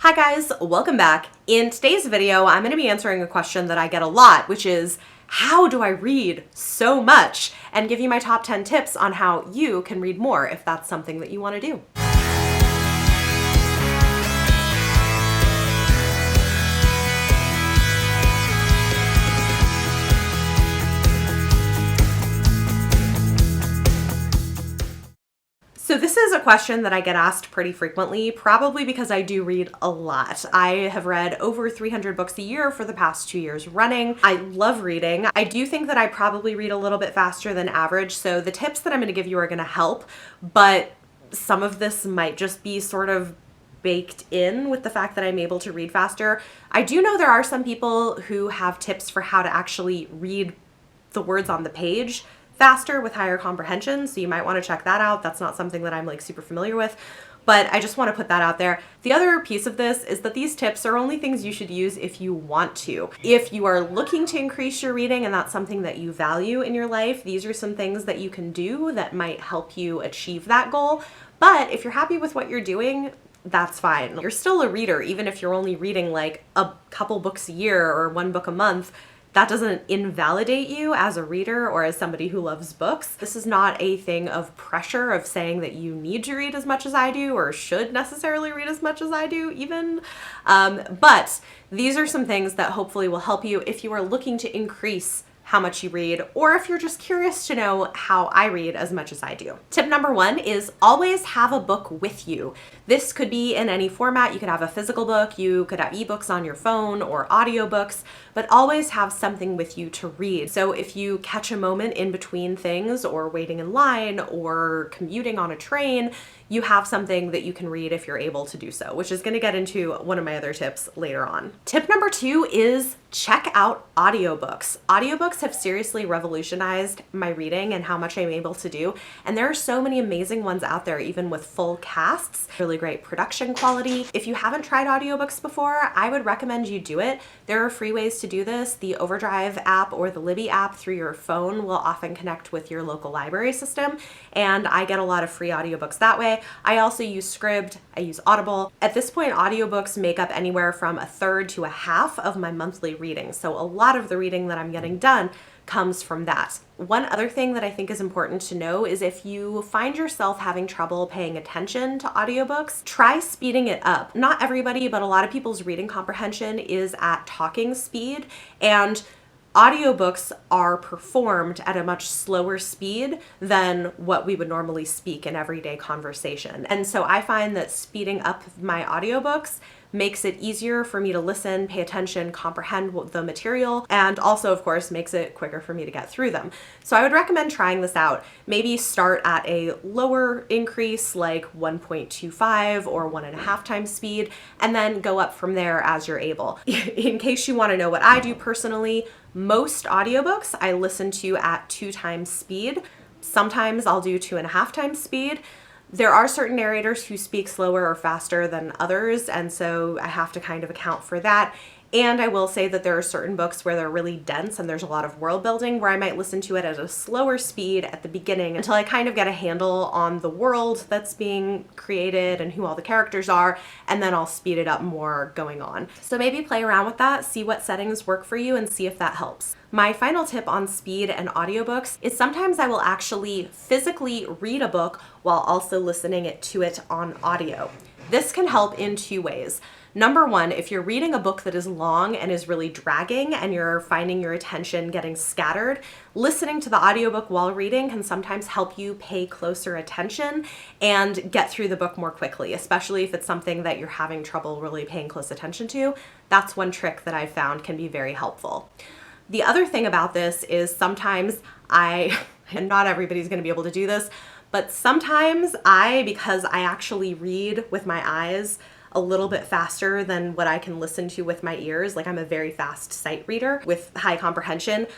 Hi guys, welcome back. In today's video, I'm going to be answering a question that I get a lot, which is, how do I read so much? And give you my top 10 tips on how you can read more if that's something that you want to do. So this is a question that I get asked pretty frequently, probably because I do read a lot. I have read over 300 books a year for the past 2 years running. I love reading. I do think that I probably read a little bit faster than average, so the tips that I'm going to give you are going to help, but some of this might just be sort of baked in with the fact that I'm able to read faster. I do know there are some people who have tips for how to actually read the words on the page faster with higher comprehension, so you might want to check that out. That's not something that I'm like super familiar with, but I just want to put that out there. The other piece of this is that these tips are only things you should use if you want to. If you are looking to increase your reading and that's something that you value in your life, these are some things that you can do that might help you achieve that goal. But if you're happy with what you're doing, that's fine. You're still a reader, even if you're only reading like a couple books a year or one book a month. That doesn't invalidate you as a reader or as somebody who loves books. This is not a thing of pressure of saying that you need to read as much as I do or should necessarily read as much as I do even. But these are some things that hopefully will help you if you are looking to increase how much you read, or if you're just curious to know how I read as much as I do. Tip number 1 is always have a book with you. This could be in any format. You could have a physical book, you could have ebooks on your phone or audiobooks, but always have something with you to read. So if you catch a moment in between things or waiting in line or commuting on a train, you have something that you can read if you're able to do so, which is going to get into one of my other tips later on. Tip number 2 is check out audiobooks. Audiobooks have seriously revolutionized my reading and how much I'm able to do. And there are so many amazing ones out there, even with full casts, really great production quality. If you haven't tried audiobooks before, I would recommend you do it. There are free ways to do this. The Overdrive app or the Libby app through your phone will often connect with your local library system. And I get a lot of free audiobooks that way. I also use Scribd, I use Audible. At this point, audiobooks make up anywhere from a third to a half of my monthly reading. So a lot of the reading that I'm getting done comes from that. One other thing that I think is important to know is if you find yourself having trouble paying attention to audiobooks, try speeding it up. Not everybody, but a lot of people's reading comprehension is at talking speed, and audiobooks are performed at a much slower speed than what we would normally speak in everyday conversation. And so I find that speeding up my audiobooks makes it easier for me to listen, pay attention, comprehend the material, and also, of course, makes it quicker for me to get through them. So I would recommend trying this out. Maybe start at a lower increase, like 1.25 or 1.5 times speed, and then go up from there as you're able. In case you want to know what I do personally, most audiobooks I listen to at 2 times speed. Sometimes I'll do 2.5 times speed. There are certain narrators who speak slower or faster than others, and so I have to kind of account for that. And I will say that there are certain books where they're really dense and there's a lot of world building where I might listen to it at a slower speed at the beginning until I kind of get a handle on the world that's being created and who all the characters are, and then I'll speed it up more going on. So maybe play around with that, see what settings work for you, and see if that helps. My final tip on speed and audiobooks is sometimes I will actually physically read a book while also listening to it on audio. This can help in 2 ways. Number 1, if you're reading a book that is long and is really dragging and you're finding your attention getting scattered, listening to the audiobook while reading can sometimes help you pay closer attention and get through the book more quickly, especially if it's something that you're having trouble really paying close attention to. That's one trick that I've found can be very helpful. The other thing about this is sometimes and not everybody's going to be able to do this, but sometimes because I actually read with my eyes a little bit faster than what I can listen to with my ears, like I'm a very fast sight reader with high comprehension,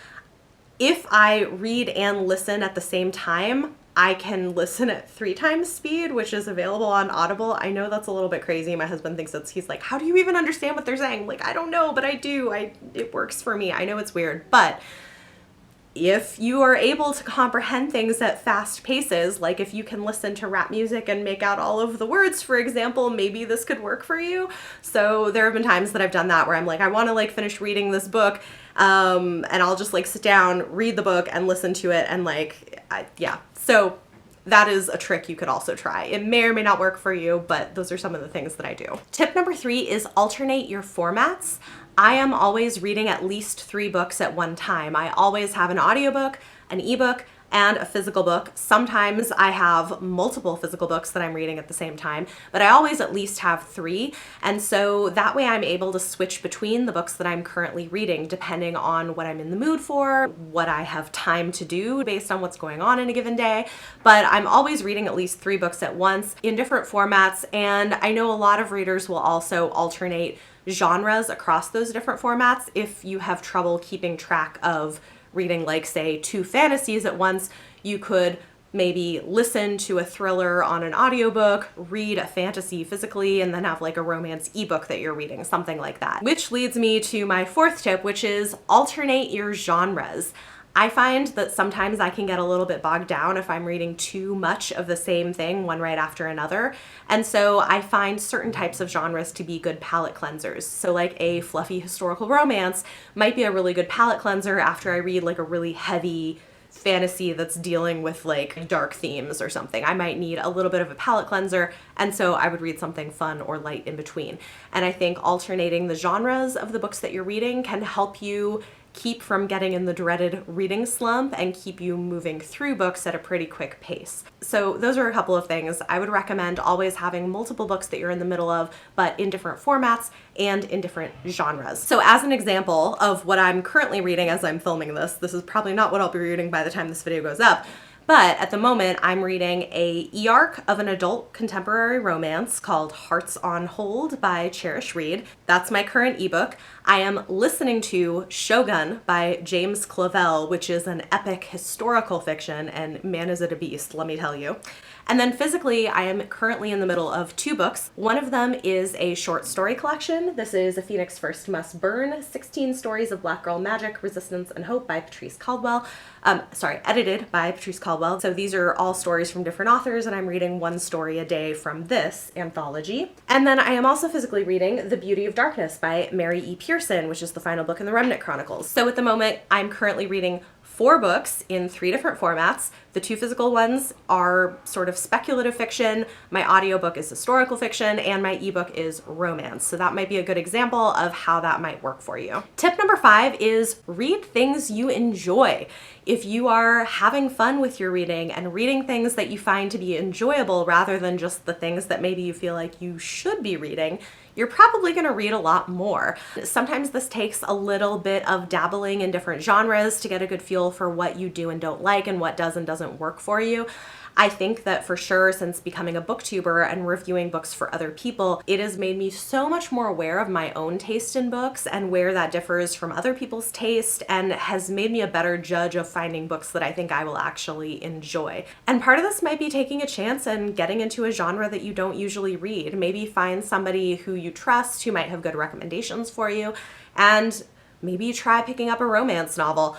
if I read and listen at the same time, I can listen at 3 times speed, which is available on Audible. I know that's a little bit crazy. My husband thinks he's like, how do you even understand what they're saying? Like, I don't know, but I do. It works for me. I know it's weird, but if you are able to comprehend things at fast paces, like if you can listen to rap music and make out all of the words, for example, maybe this could work for you. So there have been times that I've done that where I'm like, I want to like finish reading this book, and I'll just like sit down, read the book and listen to it, and like, yeah. So that is a trick you could also try. It may or may not work for you, but those are some of the things that I do. Tip number 3 is alternate your formats. I am always reading at least 3 books at one time. I always have an audiobook, an ebook, and a physical book. Sometimes I have multiple physical books that I'm reading at the same time, but I always at least have 3. And so that way I'm able to switch between the books that I'm currently reading depending on what I'm in the mood for, what I have time to do based on what's going on in a given day. But I'm always reading at least 3 books at once in different formats. And I know a lot of readers will also alternate genres across those different formats. If you have trouble keeping track of reading, like say 2 fantasies at once, you could maybe listen to a thriller on an audiobook, read a fantasy physically, and then have like a romance ebook that you're reading, something like that. Which leads me to my 4th tip, which is alternate your genres. I find that sometimes I can get a little bit bogged down if I'm reading too much of the same thing, one right after another. And so I find certain types of genres to be good palate cleansers. So like a fluffy historical romance might be a really good palate cleanser after I read like a really heavy fantasy that's dealing with like dark themes or something. I might need a little bit of a palate cleanser, and so I would read something fun or light in between. And I think alternating the genres of the books that you're reading can help you keep from getting in the dreaded reading slump and keep you moving through books at a pretty quick pace. So those are a couple of things. I would recommend always having multiple books that you're in the middle of, but in different formats and in different genres. So as an example of what I'm currently reading as I'm filming this is probably not what I'll be reading by the time this video goes up, but at the moment I'm reading a e-arc of an adult contemporary romance called Hearts on Hold by Cherish Reed. That's my current ebook. I am listening to Shogun by James Clavell, which is an epic historical fiction, and man is it a beast, let me tell you. And then physically, I am currently in the middle of 2 books. One of them is a short story collection. This is A Phoenix First Must Burn, 16 Stories of Black Girl Magic, Resistance, and Hope by Patrice Caldwell. Edited by Patrice Caldwell. So these are all stories from different authors, and I'm reading 1 story a day from this anthology. And then I am also physically reading The Beauty of Darkness by Mary E. Pearson, which is the final book in the Remnant Chronicles. So at the moment, I'm currently reading 4 books in 3 different formats. The 2 physical ones are sort of speculative fiction, my audiobook is historical fiction, and my ebook is romance. So that might be a good example of how that might work for you. Tip number 5 is read things you enjoy. If you are having fun with your reading and reading things that you find to be enjoyable rather than just the things that maybe you feel like you should be reading, you're probably going to read a lot more. Sometimes this takes a little bit of dabbling in different genres to get a good feel for what you do and don't like and what does and doesn't work for you. I think that for sure, since becoming a booktuber and reviewing books for other people, it has made me so much more aware of my own taste in books and where that differs from other people's taste, and has made me a better judge of finding books that I think I will actually enjoy. And part of this might be taking a chance and getting into a genre that you don't usually read. Maybe find somebody who you trust who might have good recommendations for you, and maybe try picking up a romance novel.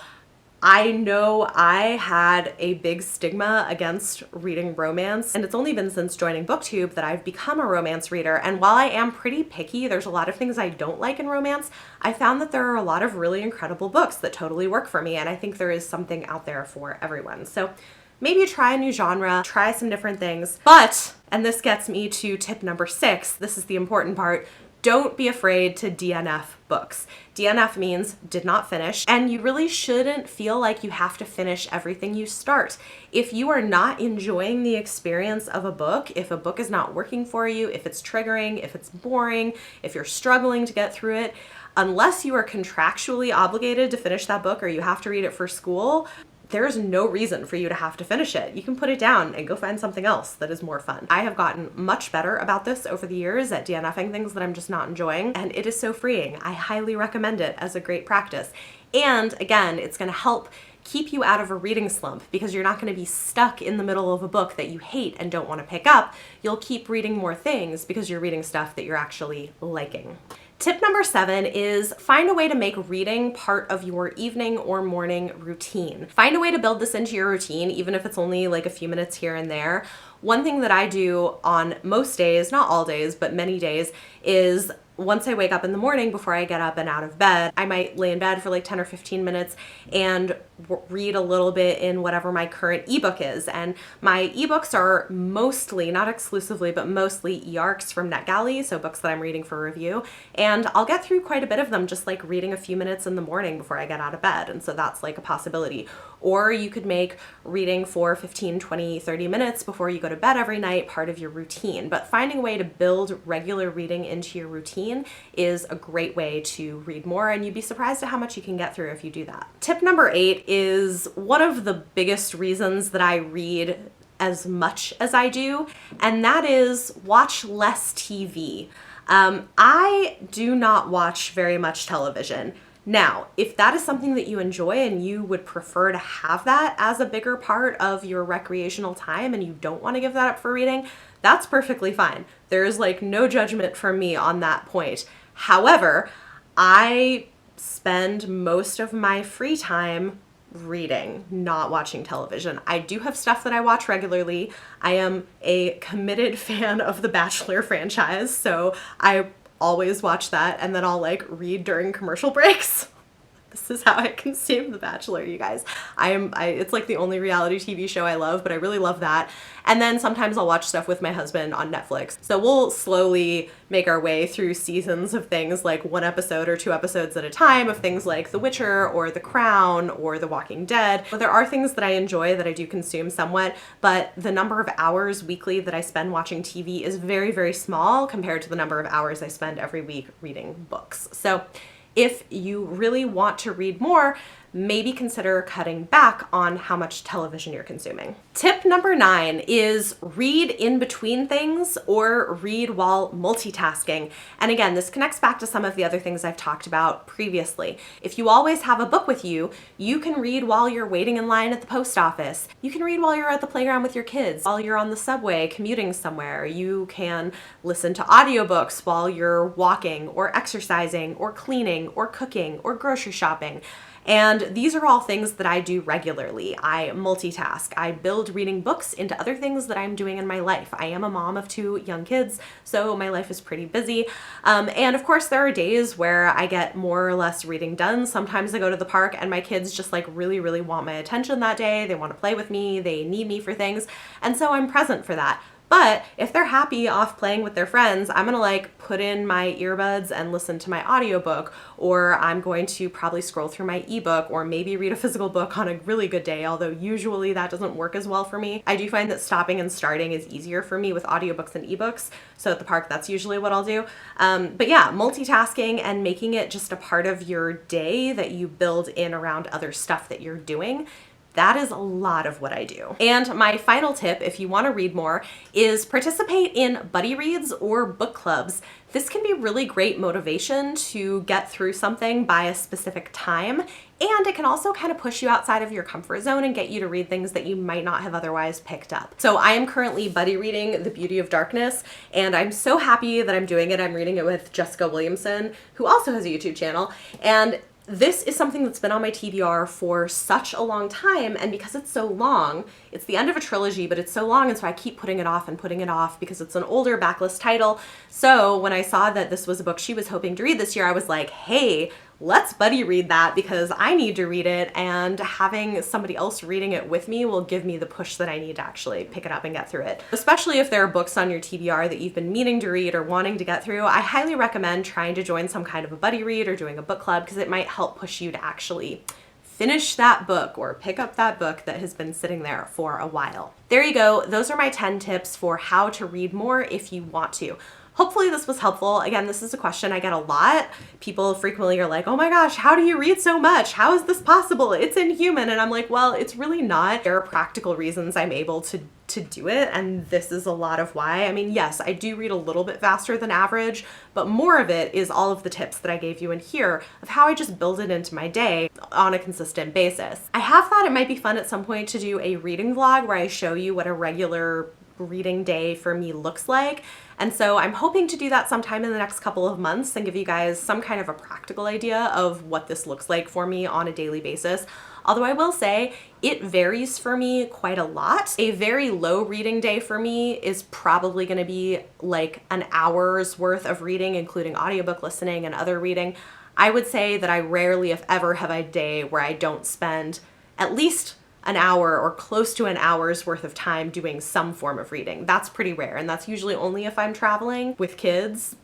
I know I had a big stigma against reading romance, and it's only been since joining BookTube that I've become a romance reader. And while I am pretty picky, there's a lot of things I don't like in romance, I found that there are a lot of really incredible books that totally work for me, and I think there is something out there for everyone. So maybe try a new genre, try some different things. But, and this gets me to tip number 6, this is the important part, don't be afraid to DNF books. DNF means did not finish, and you really shouldn't feel like you have to finish everything you start. If you are not enjoying the experience of a book, if a book is not working for you, if it's triggering, if it's boring, if you're struggling to get through it, unless you are contractually obligated to finish that book or you have to read it for school, there's no reason for you to have to finish it. You can put it down and go find something else that is more fun. I have gotten much better about this over the years at DNFing things that I'm just not enjoying, and it is so freeing. I highly recommend it as a great practice. And again, it's going to help keep you out of a reading slump because you're not going to be stuck in the middle of a book that you hate and don't want to pick up. You'll keep reading more things because you're reading stuff that you're actually liking. Tip number 7 is find a way to make reading part of your evening or morning routine. Find a way to build this into your routine, even if it's only like a few minutes here and there. One thing that I do on most days, not all days, but many days, is once I wake up in the morning, before I get up and out of bed, I might lay in bed for like 10 or 15 minutes and read a little bit in whatever my current ebook is. And my ebooks are mostly, not exclusively, but mostly e-arcs from NetGalley, so books that I'm reading for review. And I'll get through quite a bit of them just like reading a few minutes in the morning before I get out of bed. And so that's like a possibility. Or you could make reading for 15, 20, 30 minutes before you go to bed every night part of your routine. But finding a way to build regular reading into your routine is a great way to read more, and you'd be surprised at how much you can get through if you do that. Tip number 8 is one of the biggest reasons that I read as much as I do, and that is watch less TV. I do not watch very much television. Now, if that is something that you enjoy and you would prefer to have that as a bigger part of your recreational time and you don't want to give that up for reading, that's perfectly fine. There's like no judgment from me on that point. However, I spend most of my free time reading, not watching television. I do have stuff that I watch regularly. I am a committed fan of the Bachelor franchise, so I always watch that, and then I'll like read during commercial breaks. This is how I consume The Bachelor, you guys. It's like the only reality TV show I love, but I really love that. And then sometimes I'll watch stuff with my husband on Netflix. So we'll slowly make our way through seasons of things like 1 episode or 2 episodes at a time of things like The Witcher or The Crown or The Walking Dead. But there are things that I enjoy that I do consume somewhat, but the number of hours weekly that I spend watching TV is very, very small compared to the number of hours I spend every week reading books. So if you really want to read more, maybe consider cutting back on how much television you're consuming. Tip number 9 is read in between things or read while multitasking. And again, this connects back to some of the other things I've talked about previously. If you always have a book with you, you can read while you're waiting in line at the post office. You can read while you're at the playground with your kids, while you're on the subway commuting somewhere. You can listen to audiobooks while you're walking or exercising or cleaning or cooking or grocery shopping. And these are all things that I do regularly. I multitask. I build reading books into other things that I'm doing in my life. I am a mom of 2 young kids, so my life is pretty busy. And of course, there are days where I get more or less reading done. Sometimes I go to the park and my kids just like really, really want my attention that day. They want to play with me. They need me for things. And so I'm present for that. But if they're happy off playing with their friends, I'm gonna like put in my earbuds and listen to my audiobook, or I'm going to probably scroll through my ebook or maybe read a physical book on a really good day, although usually that doesn't work as well for me. I do find that stopping and starting is easier for me with audiobooks and ebooks. So at the park, that's usually what I'll do. But yeah, multitasking and making it just a part of your day that you build in around other stuff that you're doing. That is a lot of what I do. And my final tip, if you want to read more, is participate in buddy reads or book clubs. This can be really great motivation to get through something by a specific time, and it can also kind of push you outside of your comfort zone and get you to read things that you might not have otherwise picked up. So I am currently buddy reading The Beauty of Darkness, and I'm so happy that I'm doing it. I'm reading it with Jessica Williamson, who also has a YouTube channel, and this is something that's been on my TBR for such a long time, and because it's so long, it's the end of a trilogy, but it's so long, and so I keep putting it off and putting it off because it's an older backlist title. So when I saw that this was a book she was hoping to read this year, I was like, hey, let's buddy read that because I need to read it, and having somebody else reading it with me will give me the push that I need to actually pick it up and get through it. Especially if there are books on your TBR that you've been meaning to read or wanting to get through, I highly recommend trying to join some kind of a buddy read or doing a book club because it might help push you to actually finish that book or pick up that book that has been sitting there for a while. There you go. Those are my 10 tips for how to read more if you want to. Hopefully this was helpful. Again, this is a question I get a lot. People frequently are like, oh my gosh, how do you read so much? How is this possible? It's inhuman. And I'm like, well, it's really not. There are practical reasons I'm able to do it, and this is a lot of why. I mean, yes, I do read a little bit faster than average, but more of it is all of the tips that I gave you in here of how I just build it into my day on a consistent basis. I have thought it might be fun at some point to do a reading vlog where I show you what a regular reading day for me looks like. And so I'm hoping to do that sometime in the next couple of months and give you guys some kind of a practical idea of what this looks like for me on a daily basis. Although I will say it varies for me quite a lot. A very low reading day for me is probably going to be like an hour's worth of reading, including audiobook listening and other reading. I would say that I rarely, if ever, have a day where I don't spend at least an hour or close to an hour's worth of time doing some form of reading. That's pretty rare, and that's usually only if I'm traveling with kids.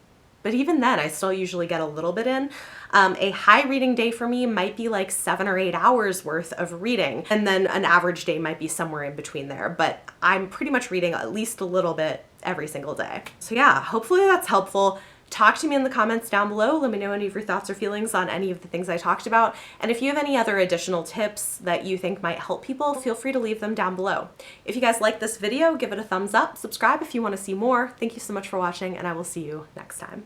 But even then, I still usually get a little bit in. A high reading day for me might be like 7 or 8 hours worth of reading, and then an average day might be somewhere in between there. But I'm pretty much reading at least a little bit every single day. So yeah, hopefully that's helpful. Talk to me in the comments down below. Let me know any of your thoughts or feelings on any of the things I talked about. And if you have any other additional tips that you think might help people, feel free to leave them down below. If you guys like this video, give it a thumbs up, subscribe if you want to see more. Thank you so much for watching, and I will see you next time.